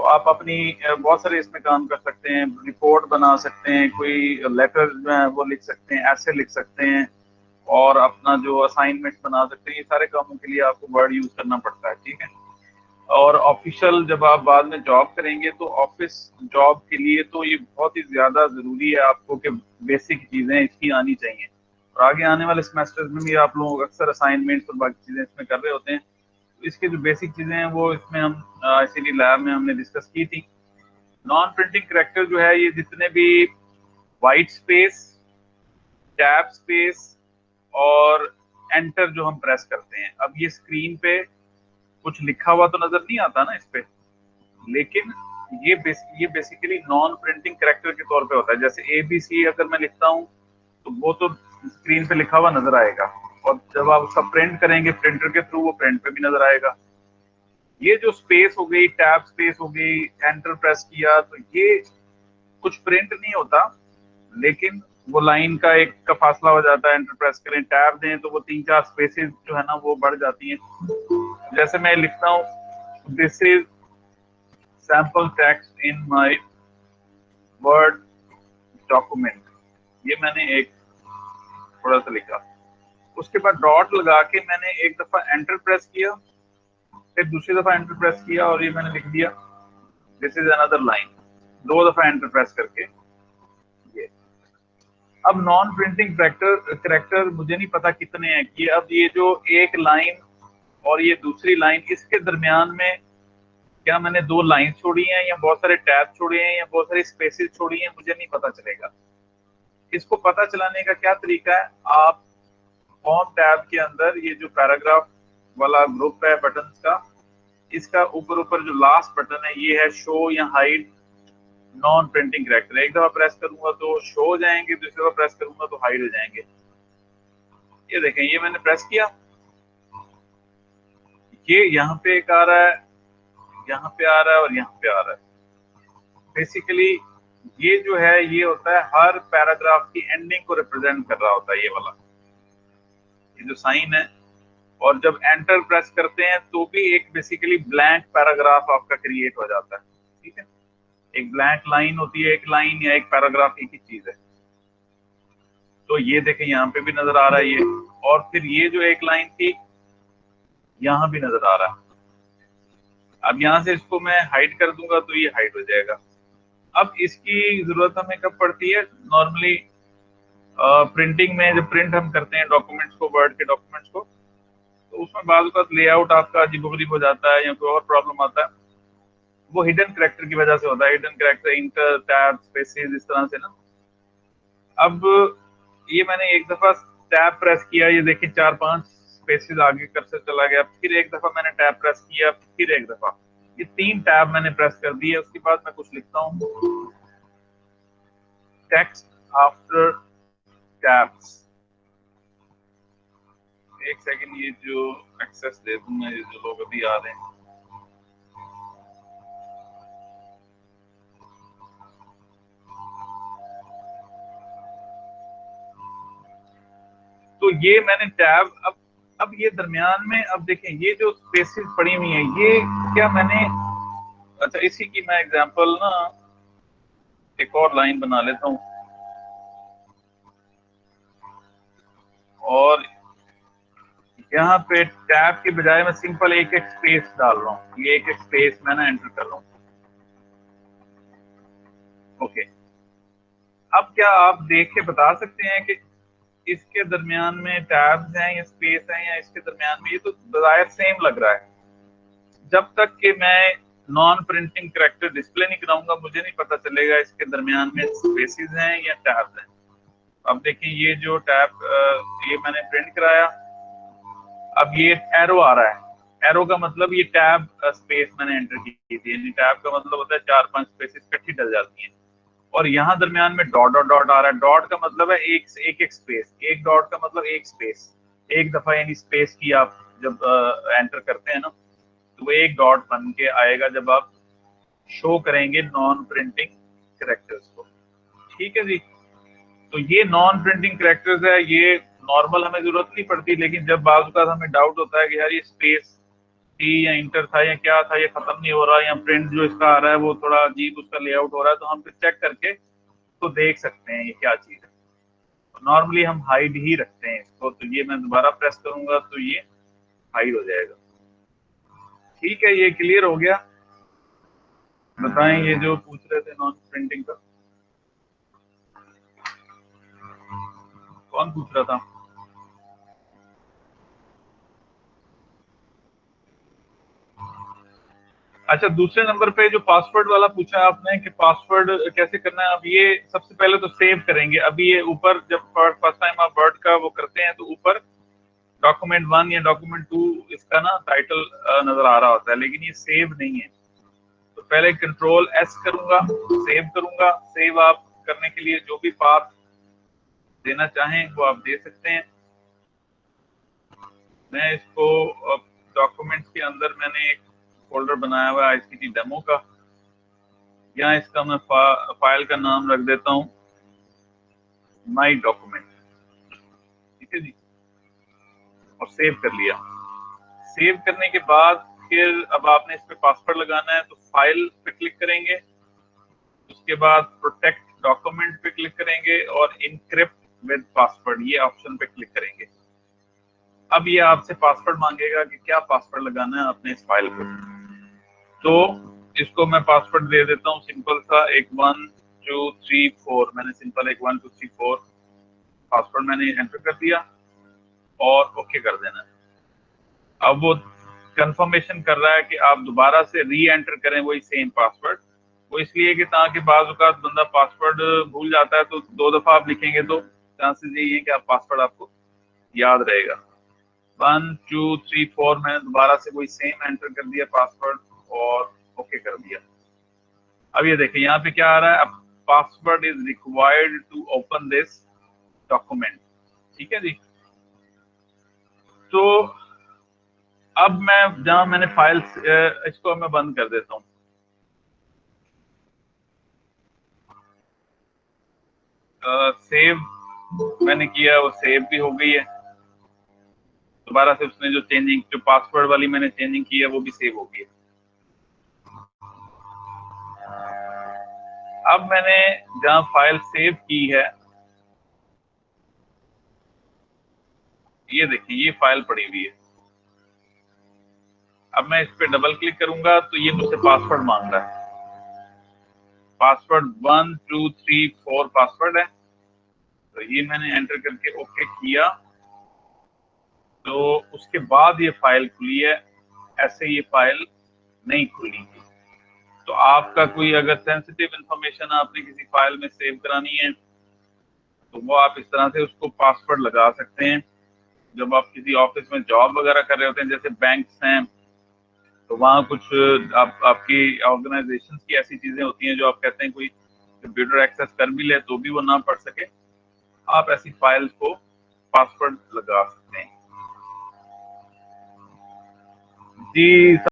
तो आप अपनी बहुत सारे इसमें काम कर सकते हैं, रिपोर्ट बना सकते हैं, कोई लेटर जो है वो लिख सकते हैं, ऐसे लिख सकते हैं, और अपना जो असाइनमेंट बना सकते हैं। ये सारे कामों के लिए आपको वर्ड यूज करना पड़ता है, ठीक है। और ऑफिशियल जब आप बाद में जॉब करेंगे तो ऑफिस जॉब के लिए तो ये बहुत ही ज्यादा जरूरी है आपको कि बेसिक चीजें इसकी आनी चाहिए। और आगे आने वाले सेमेस्टर्स में भी आप लोग अक्सर असाइनमेंट्स और बाकी चीजें इसमें कर रहे होते हैं, तो इसके जो बेसिक चीजें हैं वो इसमें हम इसीलिए लैब में हमने डिस्कस की थी। नॉन प्रिंटिंग करेक्टर जो है, ये जितने भी वाइट स्पेस, टैब स्पेस और एंटर जो हम प्रेस करते हैं, अब ये स्क्रीन पे कुछ लिखा हुआ तो नजर नहीं आता ना इस पे, लेकिन ये बेसिकली नॉन प्रिंटिंग करेक्टर के तौर पे होता है। जैसे ABC अगर मैं लिखता हूँ तो वो तो स्क्रीन पे लिखा हुआ नजर आएगा, और जब आप उसका प्रिंट करेंगे प्रिंटर के थ्रू, वो प्रिंट पे भी नजर आएगा। ये जो स्पेस हो गई, टैब स्पेस हो गई, एंटर प्रेस किया, तो ये कुछ प्रिंट नहीं होता, लेकिन वो लाइन का एक का फासला हो जाता है। एंटर प्रेस करें, टैब दें तो वो 3-4 स्पेसेस जो है ना वो बढ़ जाती हैं। जैसे मैं लिखता हूँ, this is sample text in my word document, ये मैंने एक थोड़ा सा लिखा, उसके बाद डॉट लगा के मैंने एक दफा एंटर प्रेस किया, फिर दूसरी दफा एंटर प्रेस किया, और ये मैंने लिख दिया दिस इज अनदर लाइन, 2 दफा एंटर प्रेस करके ये। अब नॉन प्रिंटिंग करेक्टर मुझे नहीं पता कितने हैं कि अब ये जो एक लाइन और ये दूसरी लाइन, इसके दरमियान में क्या मैंने 2 लाइन छोड़ी हैं, या बहुत सारे टैब छोड़े हैं, या बहुत सारी स्पेसेस छोड़ी हैं, मुझे नहीं पता चलेगा। इसको पता चलाने का क्या तरीका है, आप फॉर्म टैब के अंदर ये जो पैराग्राफ वाला ग्रुप है बटन्स का, इसका ऊपर ऊपर जो लास्ट बटन है ये है शो या हाइड नॉन प्रिंटिंग करेक्टर। एक दफा प्रेस करूंगा तो शो हो जाएंगे, दूसरी दफा प्रेस करूंगा तो हाइड हो जाएंगे। ये देखें, ये मैंने प्रेस किया, ये यहाँ पे एक आ रहा है, यहाँ पे आ रहा है, और यहाँ पे आ रहा है। बेसिकली ये जो है ये होता है हर पैराग्राफ की एंडिंग को रिप्रेजेंट कर रहा होता है, ये वाला ये जो साइन है। और जब एंटर प्रेस करते हैं तो भी एक बेसिकली ब्लैंक पैराग्राफ आपका क्रिएट हो जाता है, ठीक है। एक ब्लैंक लाइन होती है, एक लाइन या एक पैराग्राफ एक ही चीज है। तो ये देखें यहाँ पे भी नजर आ रहा है ये, और फिर ये जो एक लाइन थी यहाँ भी नजर आ रहा है। अब यहाँ से इसको मैं हाइड कर दूंगा तो ये हाइड हो जाएगा। अब इसकी जरूरत हमें कब पड़ती है, नॉर्मली प्रिंटिंग में जब प्रिंट हम करते हैं डॉक्यूमेंट्स को, वर्ड के डॉक्यूमेंट्स को, तो उसमें बाद लेआउट आपका अजीबोगरीब हो जाता है या कोई और प्रॉब्लम आता है, वो हिडन करेक्टर की वजह से होता है। Hidden character, inter, tab, spaces, इस तरह से ना। अब ये मैंने एक दफा टैब प्रेस किया, ये देखिए 4-5 स्पेसेस आगे कर्सर चला गया, फिर एक दफा मैंने टैब प्रेस किया, फिर एक दफा, ये 3 टैब मैंने प्रेस कर दिए। उसके बाद मैं कुछ लिखता हूँ, टेक्स्ट आफ्टर टैब्स। एक सेकंड, ये जो एक्सेस दे दूं मैं, ये जो लोग अभी आ रहे हैं, तो ये मैंने टैब, अब ये दरमियान में, अब देखें ये जो स्पेसेस पड़ी हुई हैं, ये क्या मैंने, अच्छा इसी की मैं एग्जांपल ना एक और लाइन बना लेता हूँ, और यहाँ पे टैब के बजाय मैं सिंपल एक एक स्पेस डाल रहा हूँ, ये एक एक स्पेस मैं ना एंटर कर रहा हूँ। ओके, अब क्या आप देख के बता सकते हैं कि इसके दरमियान में टैब्स हैं या स्पेस हैं, या इसके दरमियान में, ये तो बजाय सेम लग रहा है। जब तक कि मैं नॉन प्रिंटिंग करेक्टर डिस्प्ले नहीं कराऊंगा मुझे नहीं पता चलेगा इसके दरमियान में स्पेसेस हैं या टैब्स हैं। अब देखिए ये जो टैब ये मैंने प्रिंट कराया, अब ये एरो आ रहा है, एरो का मतलब ये टैब स्पेस मैंने एंटर की थी, यानी टैब का मतलब होता है 4-5 स्पेसेस इकट्ठी डल जाती हैं। और यहाँ दरमियान में डॉट डॉट डॉट आ रहा है, डॉट का मतलब है एक एक स्पेस, एक डॉट का मतलब एक स्पेस, एक दफा यानी स्पेस की आप जब एंटर करते हैं ना, तो वो एक डॉट बन के आएगा जब आप शो करेंगे नॉन प्रिंटिंग करेक्टर्स को, ठीक है जी। तो ये नॉन प्रिंटिंग करेक्टर्स है, ये नॉर्मल हमें जरूरत नहीं पड़ती, लेकिन जब बाज़ औक़ात हमें डाउट होता है कि यार ये स्पेस थी या इंटर था या क्या था, ये खत्म नहीं हो रहा, या प्रिंट जो इसका आ रहा है वो थोड़ा अजीब उसका लेआउट हो रहा है, तो हम फिर चेक करके तो देख सकते हैं ये क्या चीज है। नॉर्मली हम हाइड ही रखते हैं इसको, तो ये मैं दोबारा प्रेस करूंगा तो ये हाइड हो जाएगा। ठीक है, ये क्लियर हो गया। बताएं ये जो पूछ रहे थे नॉन प्रिंटिंग का, कौन पूछ रहा था? अच्छा, दूसरे नंबर पे जो पासवर्ड वाला पूछा है आपने कि पासवर्ड कैसे करना है, अब ये सबसे पहले तो सेव करेंगे। अभी ये ऊपर जब फर्स्ट टाइम आप वर्ड का वो करते हैं तो ऊपर डॉक्यूमेंट 1 या डॉक्यूमेंट 2 इसका ना टाइटल नजर आ रहा होता है, लेकिन ये सेव नहीं है। तो पहले कंट्रोल एस करूंगा, सेव करूंगा। सेव आप करने के लिए जो भी पाथ देना चाहें वो आप दे सकते हैं। मैं इसको डॉक्यूमेंट्स के अंदर मैंने एक फोल्डर बनाया हुआ है आईसीटी डेमो का, यहाँ इसका मैं फाइल का नाम रख देता हूँ माई डॉक्यूमेंट। ठीक है जी, और सेव कर लिया। सेव करने के बाद फिर अब आपने इस पे पासवर्ड लगाना है, तो फाइल पे क्लिक करेंगे, उसके बाद प्रोटेक्ट डॉक्यूमेंट पे क्लिक करेंगे और इनक्रिप्ट विद पासवर्ड ये ऑप्शन पे क्लिक करेंगे। अब ये आपसे पासवर्ड मांगेगा कि क्या पासवर्ड लगाना है अपने इस फाइल को। तो इसको मैं पासवर्ड दे देता हूँ सिंपल सा, एक 1 2 3 4। मैंने सिंपल एक 1 2 3 4 पासवर्ड मैंने एंटर कर दिया और ओके कर देना। अब वो कंफर्मेशन कर रहा है कि आप दोबारा से री एंटर करें वही सेम पासवर्ड। वो इसलिए कि ताकि बाज़ औक़ात बंदा पासवर्ड भूल जाता है, तो 2 दफा आप लिखेंगे तो चांसेस यही है कि आप पासवर्ड आपको याद रहेगा। 1 2 3 4 मैंने दोबारा से वही सेम एंटर कर दिया पासवर्ड और ओके कर दिया। अब ये देखिए यहाँ पे क्या आ रहा है, अब password is required to open this document. ठीक है जी। तो अब मैं जहां मैंने फाइल इसको मैं बंद कर देता हूँ। सेव मैंने किया, वो सेव भी हो गई है। दोबारा से उसने जो चेंजिंग, जो पासवर्ड वाली मैंने चेंजिंग की है वो भी सेव हो गई है। अब मैंने जहां फाइल सेव की है, ये देखिए ये फाइल पड़ी हुई है। अब मैं इस पे डबल क्लिक करूंगा तो ये मुझसे पासवर्ड मांग रहा है। पासवर्ड 1 2 3 4 पासवर्ड है, तो ये मैंने एंटर करके ओके किया। तो उसके बाद ये फाइल खुली है, ऐसे ये फाइल नहीं खुली थी। तो आपका कोई अगर सेंसिटिव इंफॉर्मेशन आपने किसी फाइल में सेव करानी है तो वो आप इस तरह से उसको पासवर्ड लगा सकते हैं। जब आप किसी ऑफिस में जॉब वगैरह कर रहे होते हैं, जैसे बैंक्स हैं, तो वहाँ कुछ आपकी ऑर्गेनाइजेशन की ऐसी चीजें होती हैं जो आप कहते हैं कोई कंप्यूटर एक्सेस कर भी ले तो भी वो ना पढ़ सके, आप ऐसी फाइल्स को पासवर्ड लगा सकते हैं जी।